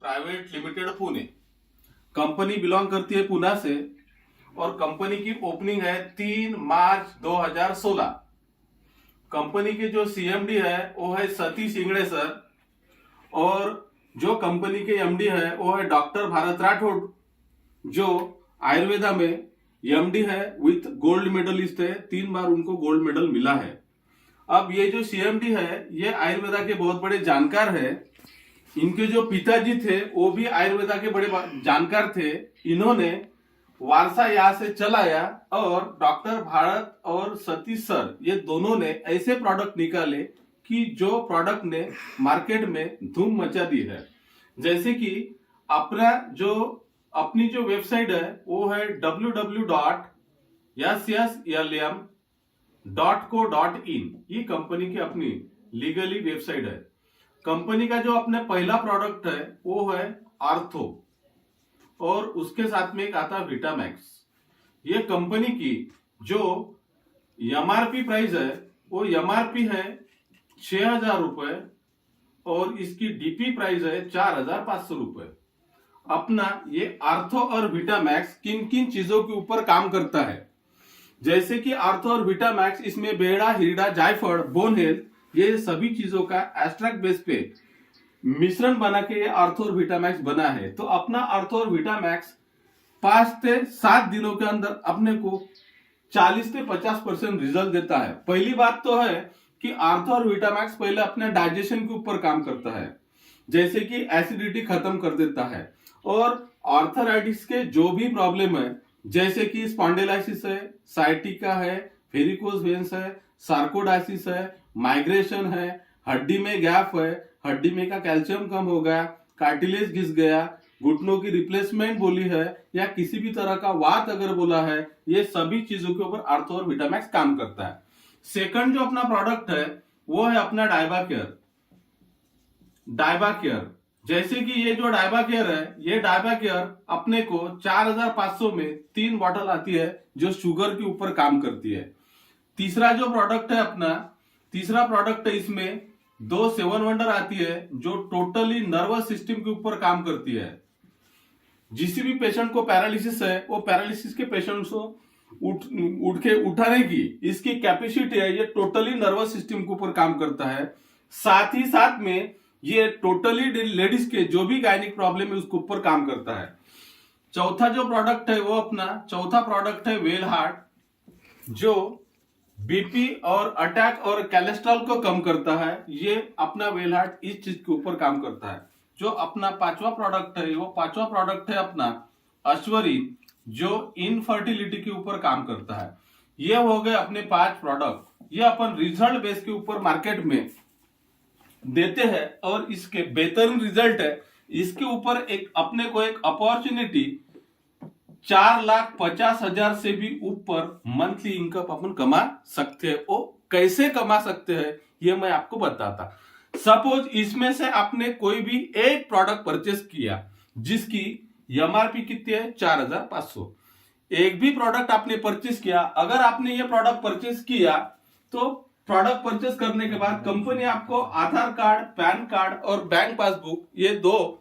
Private limited Pune. Company belong करती है पुणे से और कंपनी की ओपनिंग है 3 मार्च 2016। कंपनी के जो सीएमडी है वो है सतीश इंगड़े सर और जो कंपनी के एमडी है वो है डॉक्टर भारत राठौड़, जो आयुर्वेदा में एमडी है विथ गोल्ड मेडलिस्ट है। 3 बार उनको गोल्ड मेडल मिला है। अब ये जो सीएमडी है ये आयुर्वेदा के बहुत बड़े जानकार है। इनके जो पिताजी थे वो भी आयुर्वेदा के बड़े जानकार थे। इन्होंने वारसा यहाँ से चलाया और डॉक्टर भारत और सतीश सर ये दोनों ने ऐसे प्रोडक्ट निकाले कि जो प्रोडक्ट ने मार्केट में धूम मचा दी है। जैसे कि अपनी जो वेबसाइट है वो है www.sslm.co.in। ये कंपनी की अपनी लीगली वेबसाइट है। कंपनी का जो अपने पहला प्रोडक्ट है वो है आर्थो और उसके साथ में एक आता है विटामैक्स। ये कंपनी की जो एमआरपी प्राइस है वो एमआरपी है 6,000 रुपए और इसकी डीपी प्राइस है 4,500 रुपए। अपना ये आर्थो और विटामैक्स किन किन चीजों के ऊपर काम करता है, जैसे कि आर्थो और विटामैक्स इसमें बेड़ा हिरडा जायफल बोन हेल्थ ये सभी चीजों का एक्सट्रैक्ट बेस पे मिश्रण बना के ये आर्थो और विटामैक्स बना है। तो अपना आर्थो और विटामैक्स 5 से 7 दिनों के अंदर अपने को 40 से 50% रिजल्ट देता है। पहली बात तो है कि आर्थो और विटामैक्स पहले अपने डाइजेशन के ऊपर काम करता है, जैसे कि एसिडिटी खत्म कर देता है और आर्थराइटिस के जो भी प्रॉब्लम है जैसे कि स्पॉन्डिलाइसिस है, साइटिका है, वेरिकोज वेन्स है, सार्कोडाइसिस है, माइग्रेशन है, हड्डी में गैप है, हड्डी में का कैल्शियम कम हो गया, कार्टिलेज घिस गया, घुटनों की रिप्लेसमेंट बोली है या किसी भी तरह का वात अगर बोला है, ये सभी चीजों के ऊपर आर्थो और विटामैक्स काम करता है। सेकंड जो अपना प्रोडक्ट है वो है अपना डायबाकेयर। जैसे कि ये जो डायबाकेयर है ये डायबाकेयर अपने को 4,500 में 3 बॉटल आती है जो शुगर के ऊपर काम करती है। तीसरा जो प्रोडक्ट है अपना तीसरा प्रोडक्ट है इसमें 2 7 वंडर आती है जो टोटली नर्वस सिस्टम के ऊपर काम करती है। जिस भी पेशेंट को पैरालिसिस है वो पैरालिसिस के पेशेंट को उठ के उठाने की इसकी कैपेसिटी है, ये टोटली नर्वस सिस्टम के ऊपर काम करता है। साथ ही साथ में ये टोटली लेडीज के जो भी गायनिक प्रॉब्लम है उसके ऊपर काम करता है। चौथा जो प्रोडक्ट है वो अपना चौथा प्रोडक्ट है वेल हार्ट, जो बीपी और अटैक और कोलेस्ट्रॉल को कम करता है। ये अपना वेल हार्ट इस चीज के ऊपर काम करता है। जो अपना पांचवा प्रोडक्ट है वो पांचवा प्रोडक्ट है अपना अश्वरीन, जो इनफर्टिलिटी के ऊपर काम करता है। ये हो गए अपने 5 प्रोडक्ट। ये अपन रिजल्ट बेस के ऊपर मार्केट में देते हैं और इसके बेहतरीन रिजल्ट है। इसके ऊपर एक अपने को एक अपॉर्चुनिटी 4,50,000 से भी ऊपर मंथली इनकम अपन कमा सकते हैं। वो कैसे कमा सकते हैं ये मैं आपको बताता। सपोज इसमें से आपने कोई भी एक प्रोडक्ट परचेस किया जिसकी एमआरपी कितनी है 4,500। एक भी प्रोडक्ट आपने परचेस किया, अगर आपने ये प्रोडक्ट परचेस किया तो प्रोडक्ट परचेस करने के बाद कंपनी आपको आधार कार्ड, पैन कार्ड और बैंक पासबुक ये 2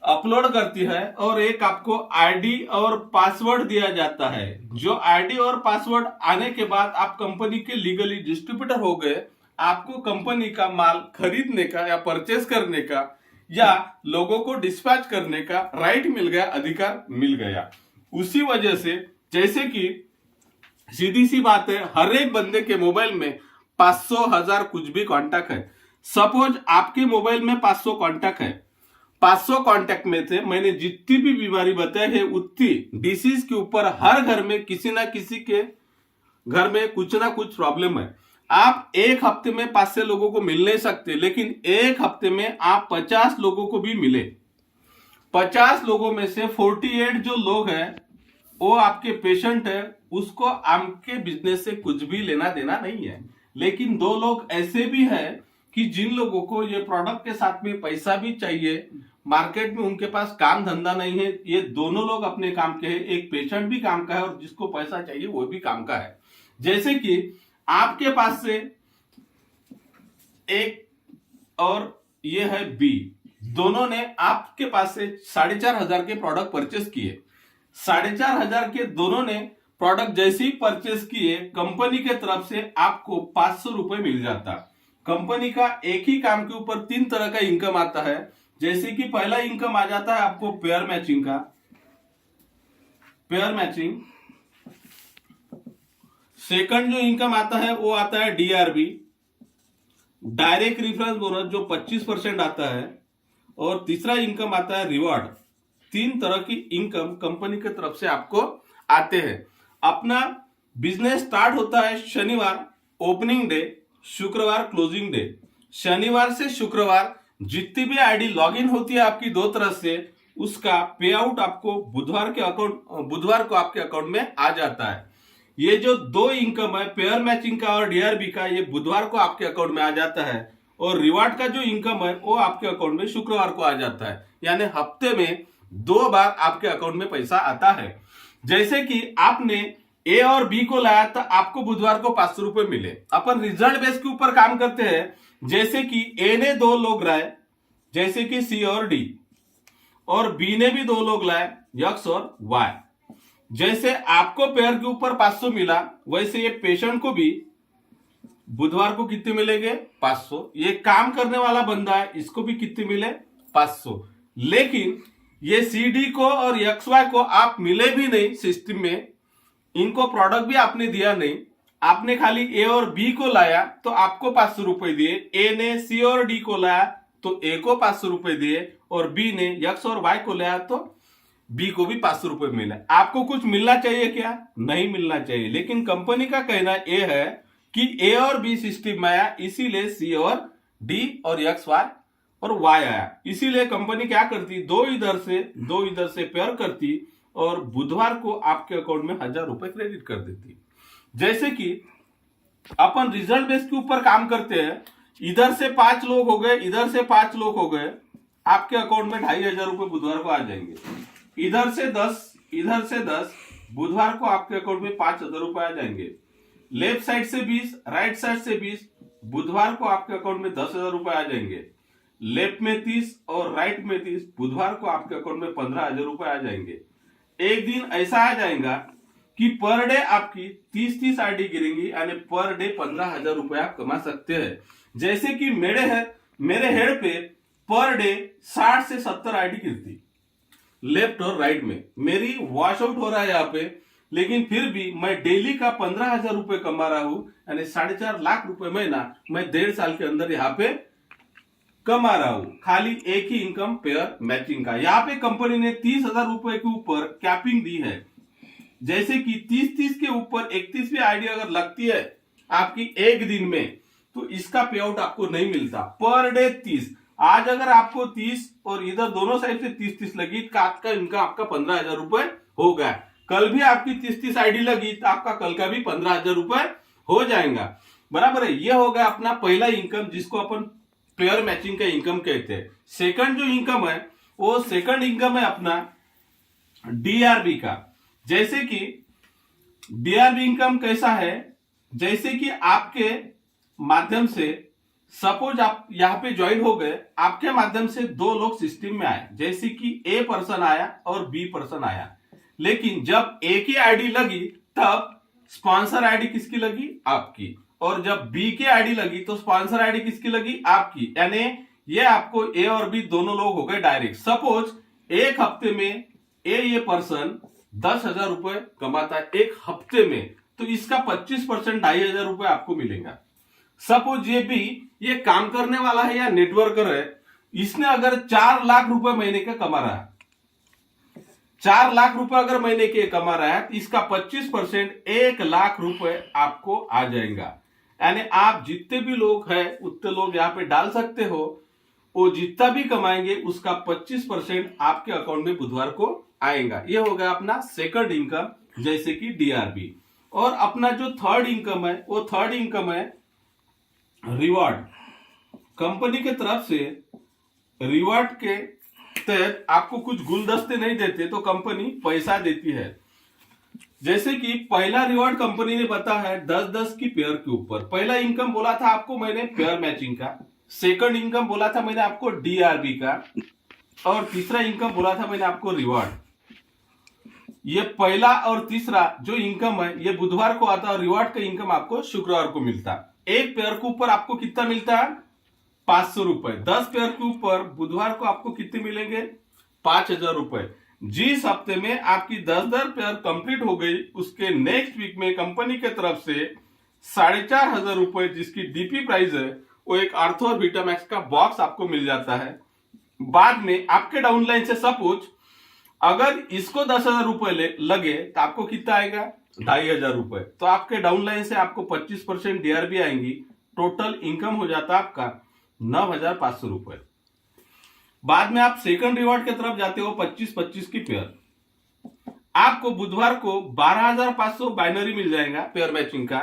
अपलोड करती है और एक आपको आईडी और पासवर्ड दिया जाता है। जो आईडी और पासवर्ड आने के बाद आप कंपनी के लीगली डिस्ट्रीब्यूटर हो गए। आपको कंपनी का माल खरीदने का या परचेस करने का या लोगों को डिस्पैच करने का राइट मिल गया, अधिकार मिल गया। उसी वजह से जैसे कि सीधी सी बात है, हर एक बंदे के मोबाइल में 500 1000 कुछ भी कॉन्टैक्ट है। सपोज आपके मोबाइल में 500 कॉन्टैक्ट है। 500 कॉन्टैक्ट में से मैंने जितनी भी बीमारी बताई है उतनी डिसीज के ऊपर हर घर में किसी ना किसी के घर में कुछ ना कुछ प्रॉब्लम है। आप एक हफ्ते में 5 से लोगों को मिल नहीं सकते, लेकिन एक हफ्ते में आप 50 लोगों को भी मिले। 50 लोगों में से 48 जो लोग हैं वो आपके पेशेंट है, उसको आपके बिजनेस से कुछ भी लेना देना नहीं है। लेकिन 2 लोग ऐसे भी हैं कि जिन लोगों को ये प्रोडक्ट के साथ में पैसा भी चाहिए, मार्केट में उनके पास काम धंधा नहीं है। ये दोनों लोग अपने काम के हैं। एक पेशेंट भी काम का है और जिसको पैसा चाहिए वो भी काम का है। जैसे कि आपके पास से एक और ये है बी। दोनों ने आपके पास से 4,500 के प्रोडक्ट परचेस किए। 4,500 के दोनों ने प्रोडक्ट जैसे ही परचेस किए, कंपनी के तरफ से आपको 500 रुपए मिल जाता। कंपनी का एक ही काम के ऊपर 3 तरह का इनकम आता है। जैसे कि पहला इनकम आ जाता है आपको पेयर मैचिंग का, पेयर मैचिंग। सेकंड जो इनकम आता है वो आता है डीआरबी, डायरेक्ट रेफरेंस बोनस, जो 25% आता है। और तीसरा इनकम आता है रिवॉर्ड। 3 तरह की इनकम कंपनी की तरफ से आपको आते हैं। अपना बिजनेस स्टार्ट होता है शनिवार ओपनिंग डे, शुक्रवार क्लोजिंग डे। शनिवार से शुक्रवार जितनी भी आईडी लॉगिन होती है आपकी 2 तरह से, उसका पे आउट आपको बुधवार को आपके अकाउंट में आ जाता है। ये जो 2 इनकम है, पेयर मैचिंग का और डीआरबी का, ये बुधवार को आपके अकाउंट में आ जाता है। और रिवार्ड का जो इनकम है वो आपके अकाउंट में शुक्रवार को आ जाता है। यानी हफ्ते में 2 बार आपके अकाउंट में पैसा आता है। जैसे कि आपने ए और बी को लाया तो आपको बुधवार को 500 रुपए मिले। अपन रिजल्ट बेस के ऊपर काम करते हैं। जैसे कि ए ने 2 लोग लाए, जैसे कि सी और डी, और बी ने भी 2 लोग लाए, एक्स और वाई। जैसे आपको पेयर के ऊपर 500 मिला, वैसे ये पेशेंट को भी बुधवार को कितने मिलेंगे? 500। ये काम करने वाला बंदा है, इसको भी कितने मिले? 500। लेकिन ये सी डी को और एक्स वाई को आप मिले भी नहीं सिस्टम में, इनको प्रोडक्ट भी आपने दिया नहीं, आपने खाली ए और बी को लाया तो आपको 500 रुपए दिए। ए ने सी और डी को लाया तो ए को 500 रुपए दिए, और बी ने एक्स और वाई को लाया तो बी को भी 500 रुपए मिले। आपको कुछ मिलना चाहिए क्या? नहीं मिलना चाहिए। लेकिन कंपनी का कहना यह है कि ए और बी सिस्टम में आया, इसीलिए सी और डी और एक्स वाई और वाई आया। इसीलिए कंपनी क्या करती, 2 इधर से पेयर करती और बुधवार को आपके अकाउंट में 1000 रुपए क्रेडिट कर देती। जैसे कि अपन रिजल्ट बेस के ऊपर काम करते हैं। इधर से 5 लोग हो गए, इधर से 5 लोग हो गए, आपके अकाउंट में 2500 रुपए बुधवार को आ जाएंगे। इधर से 10, बुधवार को आपके अकाउंट में 5000 रुपए आ जाएंगे। लेफ्ट साइड से 20, राइट साइड से 20, बुधवार को आपके अकाउंट में 10,000 रुपए आ जाएंगे। लेफ्ट में 30 और राइट में 30, बुधवार को आपके अकाउंट में 15,000 रुपए आ जाएंगे। एक दिन ऐसा आ जाएगा कि पर डे आपकी 30 आईडी गिरेंगी, यानी पर डे 15,000 रुपए आप कमा सकते हैं। जैसे कि मेरे हेड पे पर डे 60 से 70 आईडी गिरती लेफ्ट और राइट में। मेरी वॉश आउट हो रहा है यहाँ पे, लेकिन फिर भी मैं डेली का 15,000 रुपए कमा रहा हूं, यानी 4.5 लाख रुपए महीना मैं 1.5 साल के अंदर यहाँ पे कमा रहा हूं, खाली एक ही इनकम पेयर मैचिंग का। यहाँ पे कंपनी ने 30,000 रुपए के ऊपर कैपिंग दी है। जैसे कि 30 के ऊपर 31वीं आईडी अगर लगती है आपकी एक दिन में, तो इसका पे आउट आपको नहीं मिलता। पर डे 30, आज अगर आपको 30 और इधर दोनों साइड से 30 लगी तो आपका इनकम आपका 15,000 रुपए हो गया। कल भी आपकी 30 आईडी लगी तो आपका कल का भी 15,000 रुपए हो जाएगा। बराबर है। ये हो गया अपना पहला इनकम, जिसको अपन पेयर मैचिंग का इनकम कहते हैं। सेकंड जो इनकम है वो सेकंड इनकम है अपना डीआरबी का। जैसे कि डीआरबी इनकम कैसा है, जैसे कि आपके माध्यम से सपोज आप यहां पे ज्वाइन हो गए, आपके माध्यम से 2 लोग सिस्टम में आए, जैसे कि ए पर्सन आया और बी पर्सन आया। लेकिन जब ए की आईडी लगी तब स्पॉन्सर आईडी किसकी लगी? आपकी। और जब बी की आईडी लगी तो स्पॉन्सर आईडी किसकी लगी? आपकी। यानी ये आपको ए और बी दोनों लोग हो गए डायरेक्ट। सपोज एक हफ्ते में ये पर्सन 10,000 रुपए कमाता है एक हफ्ते में, तो इसका 25% 2,500 रुपए आपको मिलेगा। सपोज ये काम करने वाला है या नेटवर्कर है, इसने अगर 4 लाख रुपए महीने का कमा रहा है, 4 लाख रुपए अगर महीने के कमा रहा है, तो इसका 25% 1 लाख रुपए आपको आ जाएगा। यानी आप जितने भी लोग हैं उतने लोग यहाँ पे डाल सकते हो, वो जितना भी कमाएंगे उसका 25% आपके अकाउंट में बुधवार को आएगा। ये हो गया अपना सेकंड इनकम, जैसे कि डीआरबी। और अपना जो थर्ड इनकम है वो थर्ड इनकम है रिवॉर्ड। कंपनी के तरफ से रिवॉर्ड के तहत आपको कुछ गुलदस्ते नहीं देते तो कंपनी पैसा देती है। जैसे कि पहला रिवॉर्ड कंपनी ने बताया है 10-10 की पेयर के ऊपर। पहला इनकम बोला था आपको मैंने पेयर मैचिंग का। सेकंड इनकम बोला था मैंने आपको डीआरबी का, और तीसरा इनकम बोला था मैंने आपको रिवॉर्ड। ये पहला और तीसरा जो इनकम है ये बुधवार को आता है, और रिवॉर्ड का इनकम आपको शुक्रवार को मिलता है। एक पेयर के ऊपर आपको कितना मिलता है? 500 रुपए। 10 पेयर के ऊपर बुधवार को आपको कितने मिलेंगे? 5000 रुपए। जिस हफ्ते में आपकी 10,000 पेयर कंप्लीट हो गई, उसके नेक्स्ट वीक में कंपनी के तरफ से 4,500 रुपए जिसकी डीपी प्राइस है, वो एक आर्थो और विटामैक्स का बॉक्स आपको मिल जाता है। बाद में आपके डाउनलाइन से सपोज अगर इसको 10,000 रुपए लगे तो आपको कितना आएगा? 2,500 रुपए। तो आपके डाउनलाइन से आपको 25% डीआरबी आएंगी। टोटल इनकम हो जाता है आपका 9,500 रुपए। बाद में आप सेकंड रिवॉर्ड की तरफ जाते हो, 25-25 की पेयर। आपको बुधवार को 12,500 बाइनरी मिल जाएगा पेयर मैचिंग का,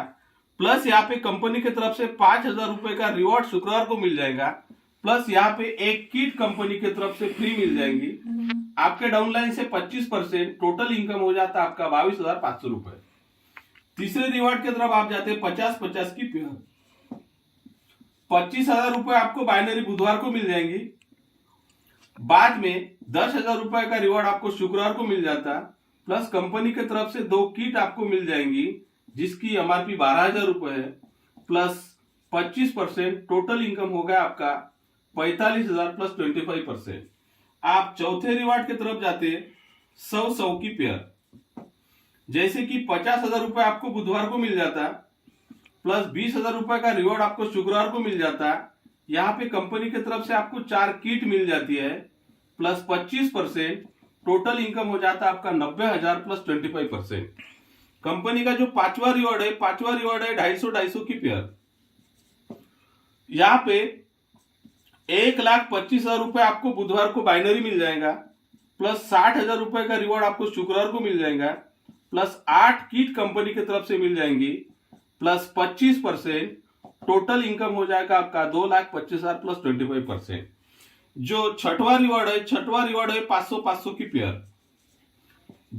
प्लस यहाँ पे कंपनी की तरफ से 5,000 रुपए का रिवॉर्ड शुक्रवार को मिल जाएगा, प्लस यहाँ पे एक किट कंपनी की तरफ से फ्री मिल जाएंगी। आपके डाउनलाइन से 25%, टोटल इनकम हो जाता है आपका 22,500 रुपए। तीसरे रिवॉर्ड की तरफ आप जाते हैं 50-50 की पेयर। 25,000 रुपए आपको बाइनरी बुधवार को मिल जाएंगी। बाद में 10,000 रुपए का रिवॉर्ड आपको शुक्रवार को मिल जाता, प्लस कंपनी की तरफ से 2 किट आपको मिल जाएंगी जिसकी एमआरपी 12,000 रुपए है, प्लस 25%, टोटल इनकम हो गया आपका 45,000 प्लस 25%। आप चौथे रिवॉर्ड की तरफ जाते 100 की पेयर। जैसे कि 50,000 रुपए आपको बुधवार को मिल जाता, प्लस 20,000 रुपए का रिवॉर्ड आपको शुक्रवार को मिल जाता। यहाँ पे कंपनी की तरफ से आपको 4 किट मिल जाती है, प्लस 25%, टोटल इनकम हो जाता है आपका 90,000 प्लस 25%। कंपनी का जो पांचवा रिवॉर्ड है 250 की पेयर। यहाँ पे 1,25,000 रुपए आपको बुधवार को बाइनरी मिल जाएगा, प्लस 60,000 रुपए का रिवॉर्ड आपको शुक्रवार को मिल जाएगा, प्लस 8 किट कंपनी की तरफ से मिल जाएंगी, प्लस 25%, टोटल इनकम हो जाएगा आपका 2,25,000 प्लस 25%। जो छठवां रिवॉर्ड है 500 की पेयर।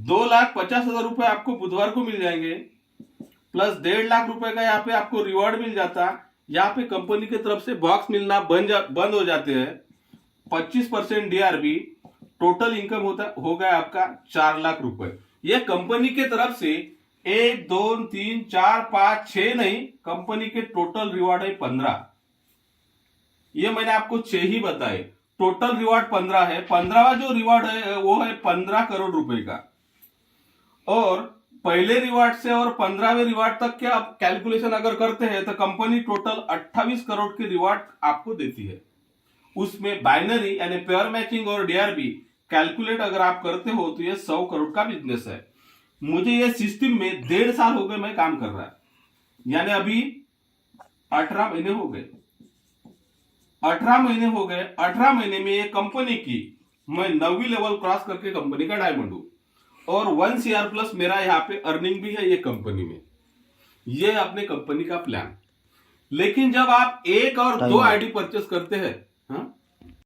2,50,000 रुपए आपको बुधवार को मिल जाएंगे, प्लस 1.5 लाख रुपए का यहाँ पे आपको रिवॉर्ड मिल जाता। यहाँ पे कंपनी की तरफ से बॉक्स मिलना बंद हो जाते हैं। 25% डीआरबी, टोटल इनकम हो गया आपका 4 लाख रुपए। ये कंपनी की तरफ से 1 2 3 4 5 6 नहीं, कंपनी के टोटल रिवॉर्ड है 15। ये मैंने आपको 6 ही बताए, टोटल रिवॉर्ड 15 है। 15वां जो रिवॉर्ड है वो है 15 करोड़ रुपए का। और पहले रिवॉर्ड से और 15वें रिवॉर्ड तक के आप कैलकुलेशन अगर करते हैं तो कंपनी टोटल 28 करोड़ की रिवॉर्ड आपको देती है। उसमें बाइनरी यानी पेयर मैचिंग और डीआरबी कैलकुलेट अगर आप करते हो तो ये 100 करोड़ का बिजनेस है। मुझे ये सिस्टम में 1.5 साल हो गए मैं काम कर रहा है, यानी अभी 18 महीने हो गए। 18 महीने में ये कंपनी की मैं 9वीं लेवल क्रॉस करके कंपनी का डायमंड हूं, और 1 CR प्लस मेरा यहाँ पे अर्निंग भी है ये कंपनी में। ये अपने कंपनी का प्लान। लेकिन जब आप 1 और 2 आईडी परचेस करते हैं, हाँ,